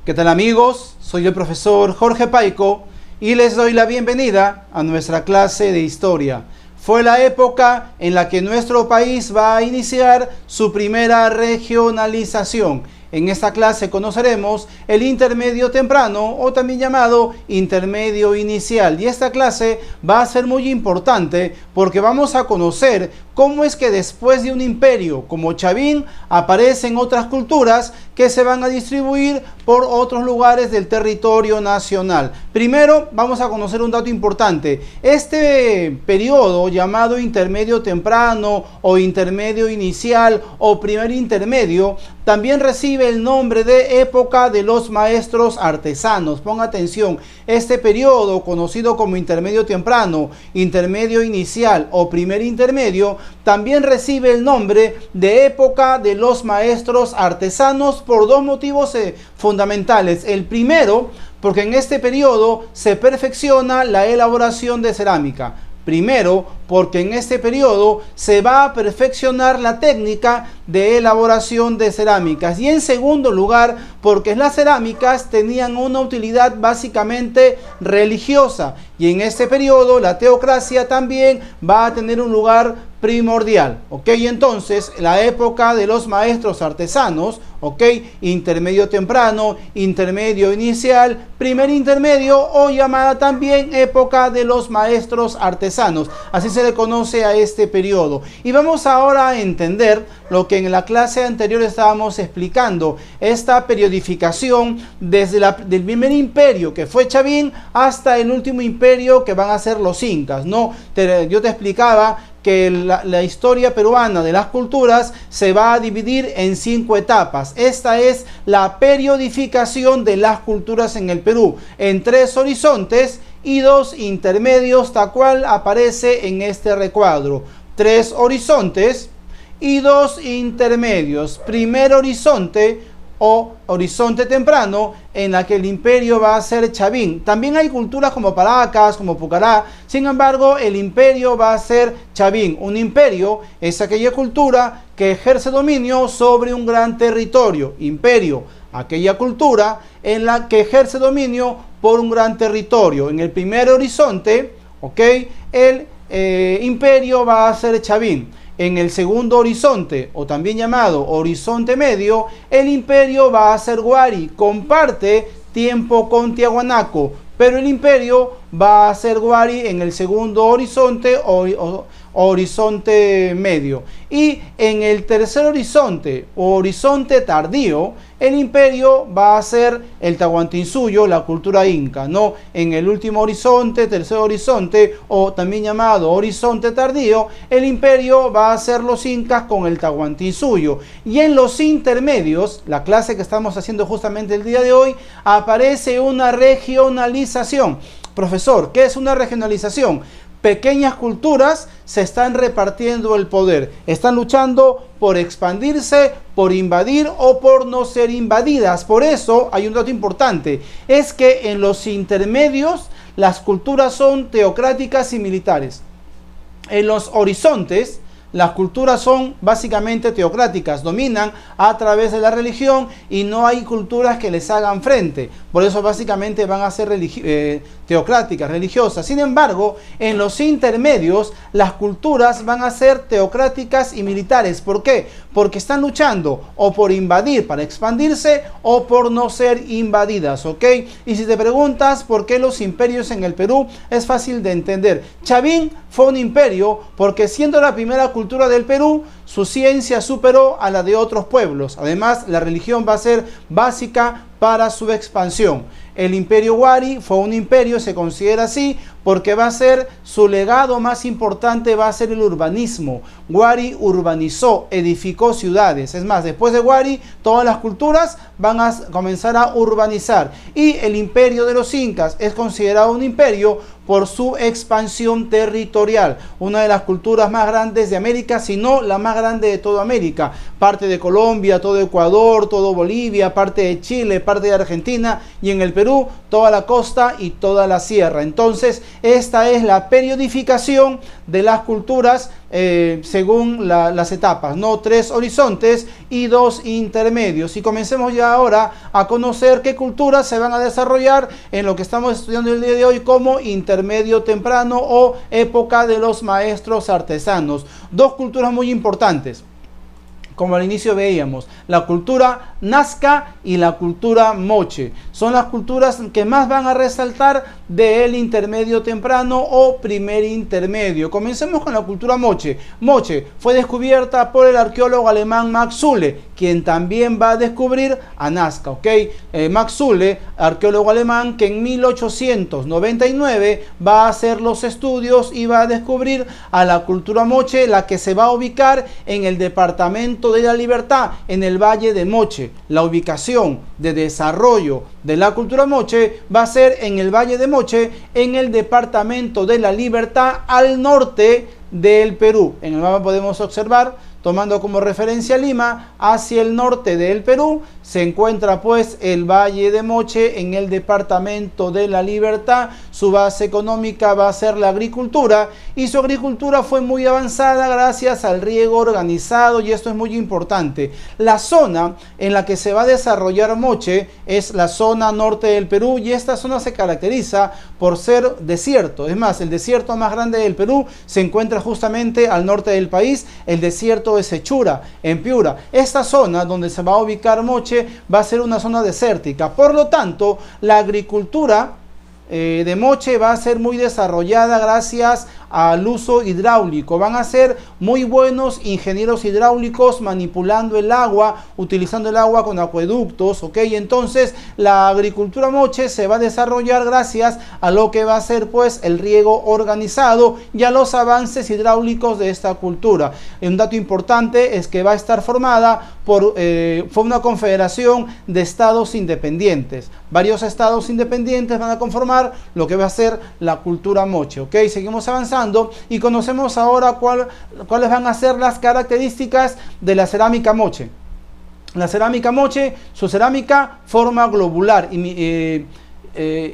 ¿Qué tal, amigos? Soy el profesor Jorge Paico y les doy la bienvenida a nuestra clase de historia. Fue la época en la que nuestro país va a iniciar su primera regionalización. En esta clase conoceremos el intermedio temprano o también llamado intermedio inicial. Y esta clase va a ser muy importante porque vamos a conocer cómo es que después de un imperio como Chavín aparecen otras culturas que se van a distribuir por otros lugares del territorio nacional. Primero vamos a conocer un dato importante. Este periodo llamado intermedio temprano o intermedio inicial o primer intermedio también recibe el nombre de época de los maestros artesanos. Ponga atención, este periodo conocido como intermedio temprano, intermedio inicial o primer intermedio también recibe el nombre de época de los maestros artesanos por dos motivos fundamentales. El primero, porque en este periodo se perfecciona la elaboración de cerámica. Primero, porque en este periodo se va a perfeccionar la técnica de elaboración de cerámicas. Y en segundo lugar, porque las cerámicas tenían una utilidad básicamente religiosa. Y en este periodo la teocracia también va a tener un lugar primordial. ¿Ok? Entonces, la época de los maestros artesanos, ¿ok? Intermedio temprano, intermedio inicial, primer intermedio o llamada también época de los maestros artesanos. Así se le conoce a este periodo. Y vamos ahora a entender lo que en la clase anterior estábamos explicando, esta periodificación desde del primer imperio que fue Chavín hasta el último imperio que van a ser los incas, ¿no? Yo te explicaba que la historia peruana de las culturas se va a dividir en 5 etapas. Esta es la periodificación de las culturas en el Perú, en 3 horizontes y 2 intermedios, tal cual aparece en este recuadro. 3 horizontes y 2 intermedios. Primer horizonte o horizonte temprano, en la que el imperio va a ser Chavín. También hay culturas como Paracas, como Pucará. Sin embargo, el imperio va a ser Chavín. Un imperio es aquella cultura que ejerce dominio sobre un gran territorio. Imperio, aquella cultura en la que ejerce dominio por un gran territorio. En el primer horizonte, ¿ok?, el imperio va a ser Chavín. En el segundo horizonte, o también llamado horizonte medio, el imperio va a ser Huari. Comparte tiempo con Tiahuanaco, pero el imperio va a ser Huari en el segundo horizonte o horizonte medio. Y en el tercer horizonte o horizonte tardío, el imperio va a ser el Tahuantinsuyo, la cultura inca, ¿no? En el último horizonte, tercer horizonte, o también llamado horizonte tardío, el imperio va a ser los incas con el Tahuantinsuyo. Y en los intermedios, la clase que estamos haciendo justamente el día de hoy, aparece una regionalización. Profesor, ¿qué es una regionalización? Pequeñas culturas se están repartiendo el poder, están luchando por expandirse, por invadir o por no ser invadidas. Por eso hay un dato importante, es que en los intermedios las culturas son teocráticas y militares. En los horizontes las culturas son básicamente teocráticas, dominan a través de la religión y no hay culturas que les hagan frente. Por eso básicamente van a ser teocráticas, religiosas. Sin embargo, en los intermedios las culturas van a ser teocráticas y militares. ¿Por qué? Porque están luchando o por invadir para expandirse o por no ser invadidas, ¿ok? Y si te preguntas por qué los imperios en el Perú, es fácil de entender. Chavín fue un imperio porque, siendo la primera cultura del Perú, su ciencia superó a la de otros pueblos. Además, la religión va a ser básica para su expansión. El imperio Huari fue un imperio, se considera así, porque va a ser su legado más importante, va a ser el urbanismo. Huari urbanizó, edificó ciudades. Es más, después de Huari, todas las culturas van a comenzar a urbanizar. Y el imperio de los incas es considerado un imperio por su expansión territorial. Una de las culturas más grandes de América, si no la más grande de toda América. parte de Colombia, todo Ecuador, todo Bolivia, parte de Chile, parte de Argentina, y en el Perú toda la costa y toda la sierra. Entonces esta es la periodificación de las culturas según las etapas, ¿no? 3 horizontes y 2 intermedios. Y comencemos ya ahora a conocer qué culturas se van a desarrollar en lo que estamos estudiando el día de hoy como intermedio temprano o época de los maestros artesanos. 2 culturas muy importantes, como al inicio veíamos, la cultura Nazca y la cultura Moche. Son las culturas que más van a resaltar del intermedio temprano o primer intermedio. Comencemos con la cultura Moche. Moche fue descubierta por el arqueólogo alemán Max Zülle, quien también va a descubrir a Nazca, ¿ok? Max Zülle, arqueólogo alemán, que en 1899 va a hacer los estudios y va a descubrir a la cultura Moche, la que se va a ubicar en el departamento de la Libertad, en el Valle de Moche. La ubicación de desarrollo de la cultura Moche va a ser en el Valle de Moche, en el departamento de la Libertad, al norte del Perú. En el mapa podemos observar, tomando como referencia Lima, hacia el norte del Perú se encuentra pues el Valle de Moche en el departamento de la Libertad. Su base económica va a ser la agricultura, y su agricultura fue muy avanzada gracias al riego organizado, y esto es muy importante. La zona en la que se va a desarrollar Moche es la zona norte del Perú, y esta zona se caracteriza por ser desierto. Es más, el desierto más grande del Perú se encuentra justamente al norte del país, el desierto de Sechura, en Piura. Esta zona donde se va a ubicar Moche va a ser una zona desértica. Por lo tanto, la agricultura de Moche va a ser muy desarrollada gracias al uso hidráulico. Van a ser muy buenos ingenieros hidráulicos manipulando el agua, utilizando el agua con acueductos, ¿ok? Entonces la agricultura Moche se va a desarrollar gracias a lo que va a ser pues el riego organizado y a los avances hidráulicos de esta cultura. Un dato importante es que va a estar formada por fue una confederación de estados independientes. Varios estados independientes van a conformar lo que va a ser la cultura Moche, ¿ok? Seguimos avanzando y conocemos ahora cuáles van a ser las características de la cerámica Moche. La cerámica Moche, su cerámica forma globular,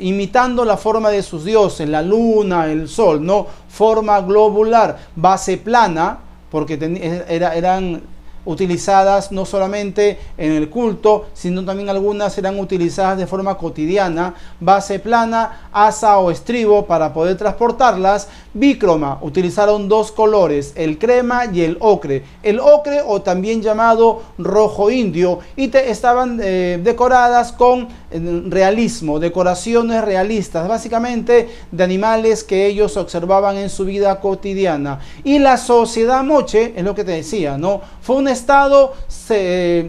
imitando la forma de sus dioses, la luna, el sol, ¿no? Forma globular, base plana, porque eran utilizadas no solamente en el culto, sino también algunas eran utilizadas de forma cotidiana. Base plana, asa o estribo para poder transportarlas. Bícroma, utilizaron 2 colores, el crema y el ocre. El ocre, o también llamado rojo indio, y estaban decoradas con realismo, decoraciones realistas, básicamente de animales que ellos observaban en su vida cotidiana. Y la sociedad Moche, es lo que te decía, ¿no? Fue un estado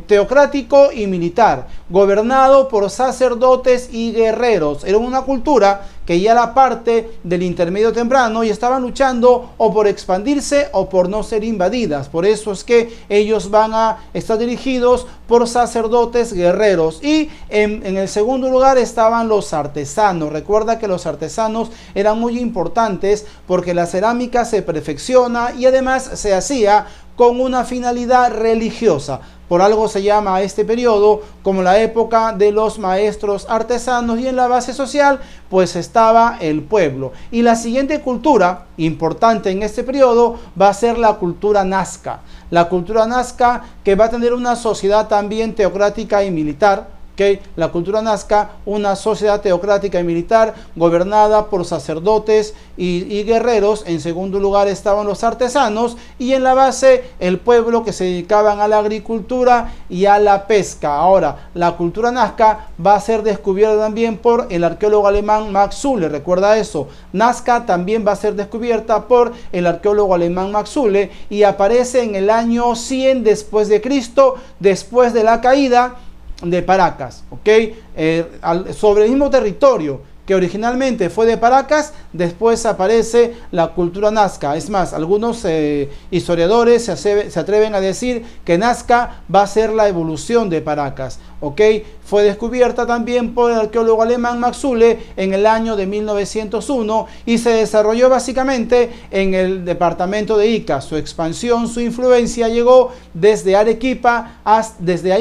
teocrático y militar, gobernado por sacerdotes y guerreros. Era una cultura que ya era parte del intermedio temprano y estaban luchando o por expandirse o por no ser invadidas. Por eso es que ellos van a estar dirigidos por sacerdotes guerreros. Y en el segundo lugar estaban los artesanos. Recuerda que los artesanos eran muy importantes porque la cerámica se perfecciona y además se hacía con una finalidad religiosa. Por algo se llama a este periodo como la época de los maestros artesanos, y en la base social pues estaba el pueblo. Y la siguiente cultura importante en este periodo va a ser la cultura Nazca. La cultura Nazca, que va a tener una sociedad también teocrática y militar. La cultura Nazca, una sociedad teocrática y militar gobernada por sacerdotes y guerreros. En segundo lugar estaban los artesanos, y en la base el pueblo, que se dedicaban a la agricultura y a la pesca. Ahora, la cultura Nazca va a ser descubierta también por el arqueólogo alemán Max Zülle. Recuerda eso, Nazca también va a ser descubierta por el arqueólogo alemán Max Zülle, y aparece en el año 100 después de Cristo, después de la caída de Paracas, ¿ok? Sobre el mismo territorio que originalmente fue de Paracas, después aparece la cultura Nazca. Es más, algunos historiadores se atreven a decir que Nazca va a ser la evolución de Paracas. ¿ok? Fue descubierta también por el arqueólogo alemán Max Uhle en el año de 1901 y se desarrolló básicamente en el departamento de Ica. Su expansión, su influencia llegó desde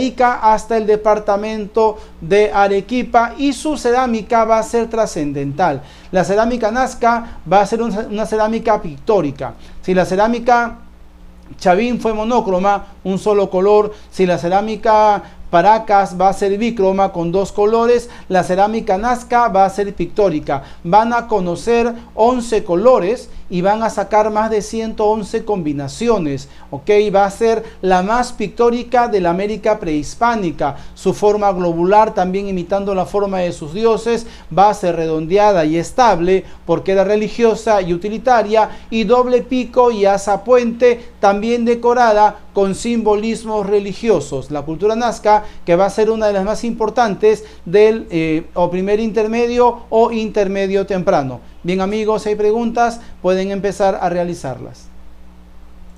Ica hasta el departamento de Arequipa, y su cerámica va a ser trascendental. La cerámica Nazca va a ser una cerámica pictórica. Si la cerámica Chavín fue monócroma, un solo color, si la cerámica Paracas va a ser bícroma con dos colores, la cerámica Nazca va a ser pictórica. Van a conocer 11 colores y van a sacar más de 111 combinaciones, ¿ok? Va a ser la más pictórica de la América prehispánica. Su forma globular, también imitando la forma de sus dioses, va a ser redondeada y estable porque era religiosa y utilitaria, y doble pico y asa puente, también decorada con simbolismos religiosos. La cultura Nazca, que va a ser una de las más importantes del o primer intermedio o intermedio temprano. Bien amigos, si hay preguntas, pueden empezar a realizarlas.